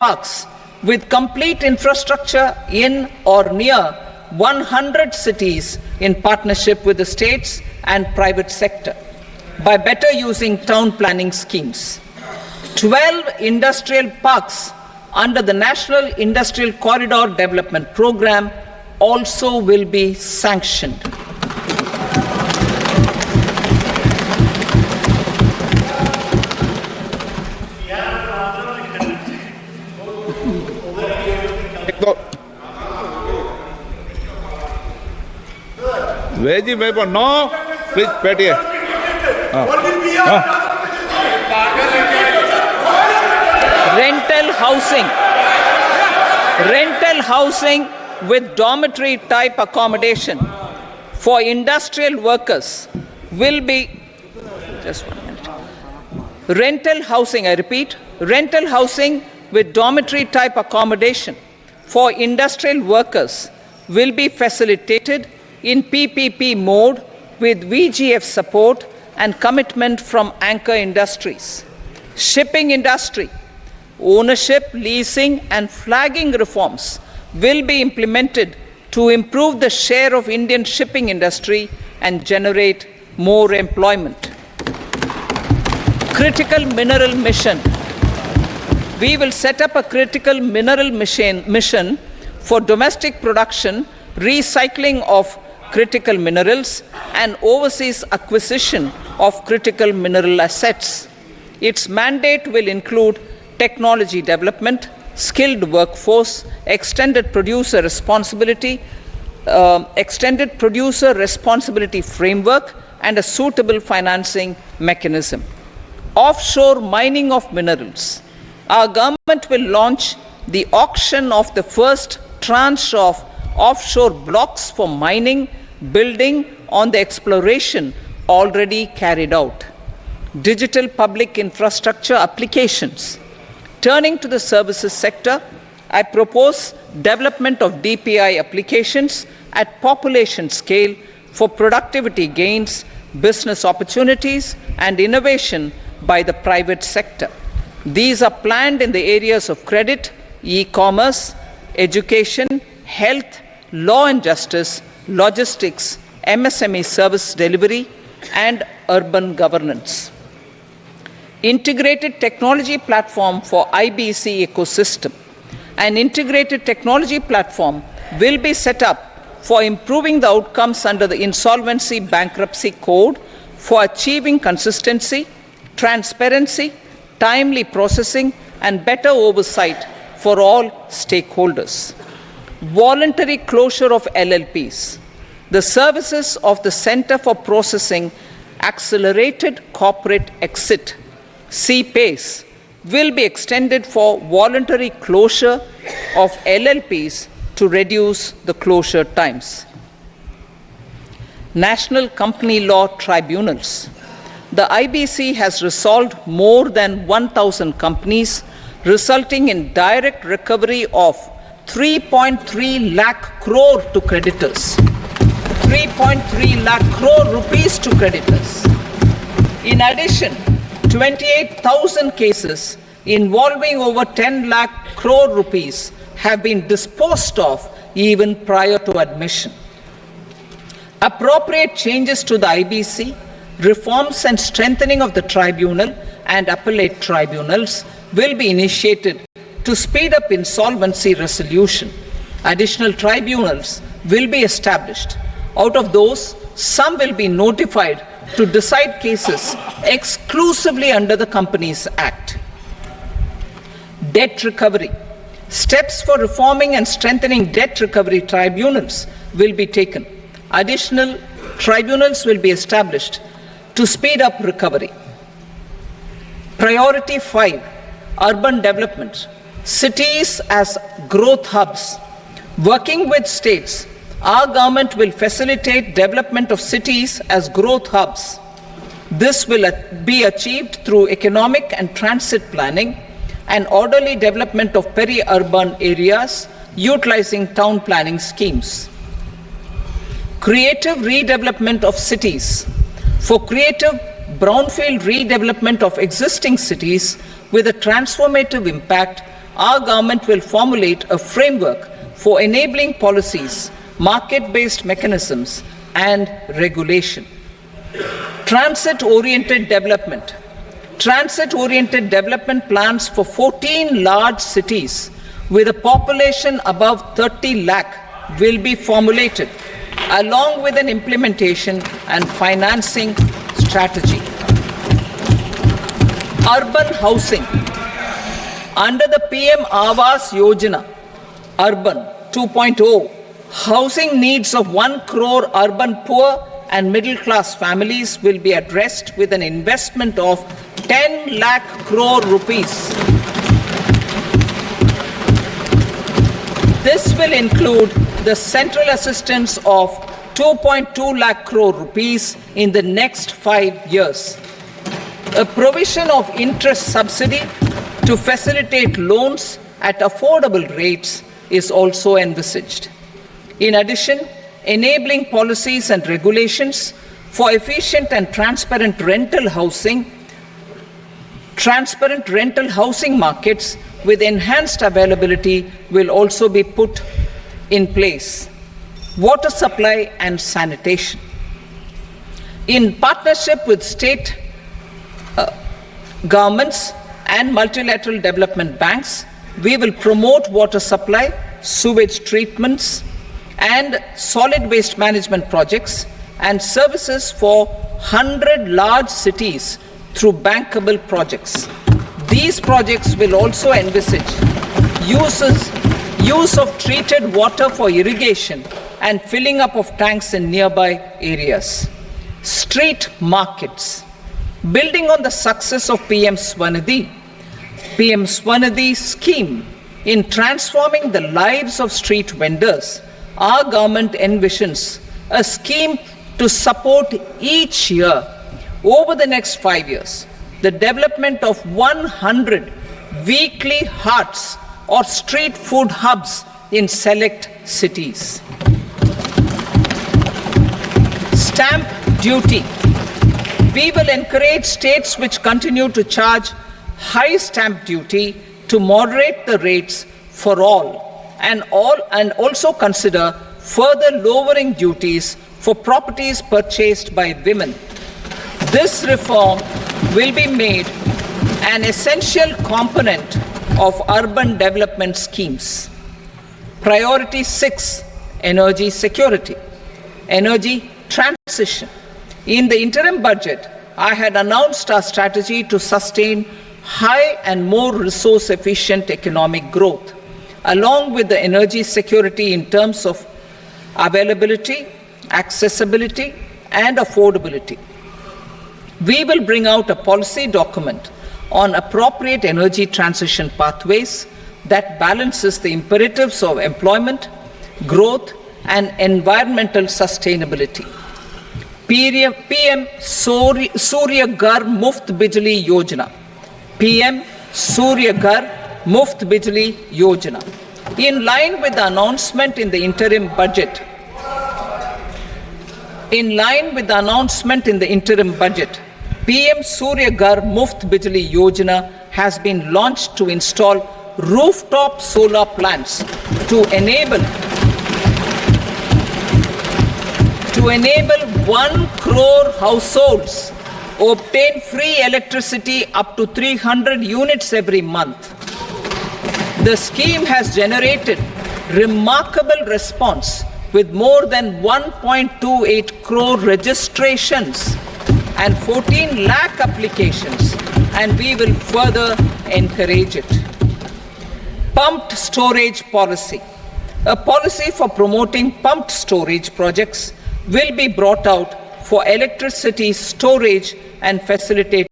parks with complete infrastructure in or near 100 cities in partnership with the states and private sector by better using town planning schemes. 12 industrial parks under the National Industrial Corridor Development Program also will be sanctioned. Veji paper, no. Please, petty. Rental housing with dormitory type accommodation for industrial workers will be, just 1 minute. Rental housing, I repeat, rental housing with dormitory type accommodation for industrial workers will be facilitated in PPP mode with VGF support and commitment from anchor industries. Shipping industry, ownership, leasing and flagging reforms will be implemented to improve the share of Indian shipping industry and generate more employment. Critical mineral mission. We will set up a critical mineral mission for domestic production, recycling of critical minerals and overseas acquisition of critical mineral assets. Its mandate will include technology development, skilled workforce, extended producer responsibility framework and a suitable financing mechanism. Offshore mining of minerals. Our government will launch the auction of the first tranche of offshore blocks for mining, building on the exploration already carried out. Digital public infrastructure applications. Turning to the services sector, I propose development of DPI applications at population scale for productivity gains, business opportunities, and innovation by the private sector. These are planned in the areas of credit, e-commerce, education, health, law and justice, logistics, MSME service delivery, and urban governance. Integrated technology platform for IBC ecosystem. An integrated technology platform will be set up for improving the outcomes under the Insolvency Bankruptcy Code for achieving consistency, transparency, timely processing, and better oversight for all stakeholders. Voluntary closure of LLPs. The services of the Center for Processing Accelerated Corporate Exit, CPACE, will be extended for voluntary closure of LLPs to reduce the closure times. National Company Law Tribunals. The IBC has resolved more than 1,000 companies, resulting in direct recovery of 3.3 lakh crore to creditors. 3.3 lakh crore rupees to creditors. In addition, 28,000 cases involving over 10 lakh crore rupees have been disposed of even prior to admission. Appropriate changes to the IBC, reforms and strengthening of the tribunal and appellate tribunals will be initiated to speed up insolvency resolution. Additional tribunals will be established. Out of those, some will be notified to decide cases exclusively under the Companies Act. Debt recovery. Steps for reforming and strengthening debt recovery tribunals will be taken. Additional tribunals will be established to speed up recovery. Priority 5, urban development. Cities as growth hubs. Working with states, our government will facilitate development of cities as growth hubs. This will be achieved through economic and transit planning and orderly development of peri-urban areas utilizing town planning schemes. Creative redevelopment of cities. For creative brownfield redevelopment of existing cities with a transformative impact, our government will formulate a framework for enabling policies, market-based mechanisms, and regulation. Transit-oriented development. Transit-oriented development plans for 14 large cities with a population above 30 lakh will be formulated, along with an implementation and financing strategy. Urban housing. Under the PM Awas Yojana, Urban 2.0, housing needs of 1 crore urban poor and middle class families will be addressed with an investment of 10 lakh crore rupees. This will include the central assistance of 2.2 lakh crore rupees in the next 5 years. A provision of interest subsidy to facilitate loans at affordable rates is also envisaged. In addition, enabling policies and regulations for efficient and transparent rental housing markets with enhanced availability will also be put in place. Water supply and sanitation. In partnership with state governments and multilateral development banks, we will promote water supply, sewage treatments, and solid waste management projects and services for 100 large cities through bankable projects. These projects will also envisage use of treated water for irrigation and filling up of tanks in nearby areas. Street markets. Building on the success of PM Swanidhi scheme in transforming the lives of street vendors, our government envisions a scheme to support each year over the next 5 years the development of 100 weekly hearts or street food hubs in select cities. Stamp duty. We will encourage states which continue to charge high stamp duty to moderate the rates for all and also consider further lowering duties for properties purchased by women. This reform will be made an essential component of urban development schemes. Priority 6, energy security, energy transition. In the interim budget, I had announced our strategy to sustain high and more resource-efficient economic growth, along with the energy security in terms of availability, accessibility, and affordability. We will bring out a policy document on appropriate energy transition pathways that balances the imperatives of employment, growth, and environmental sustainability. PM Surya Ghar Muft Bijli Yojana. PM Surya Ghar Muft Bijli Yojana. In line with the announcement in the interim budget, PM Surya Ghar Muft Bijli Yojana has been launched to install rooftop solar plants to enable 1 crore households obtain free electricity up to 300 units every month. The scheme has generated remarkable response with more than 1.28 crore registrations and 14 lakh applications, and we will further encourage it. Pumped storage policy. A policy for promoting pumped storage projects will be brought out for electricity storage and facilitate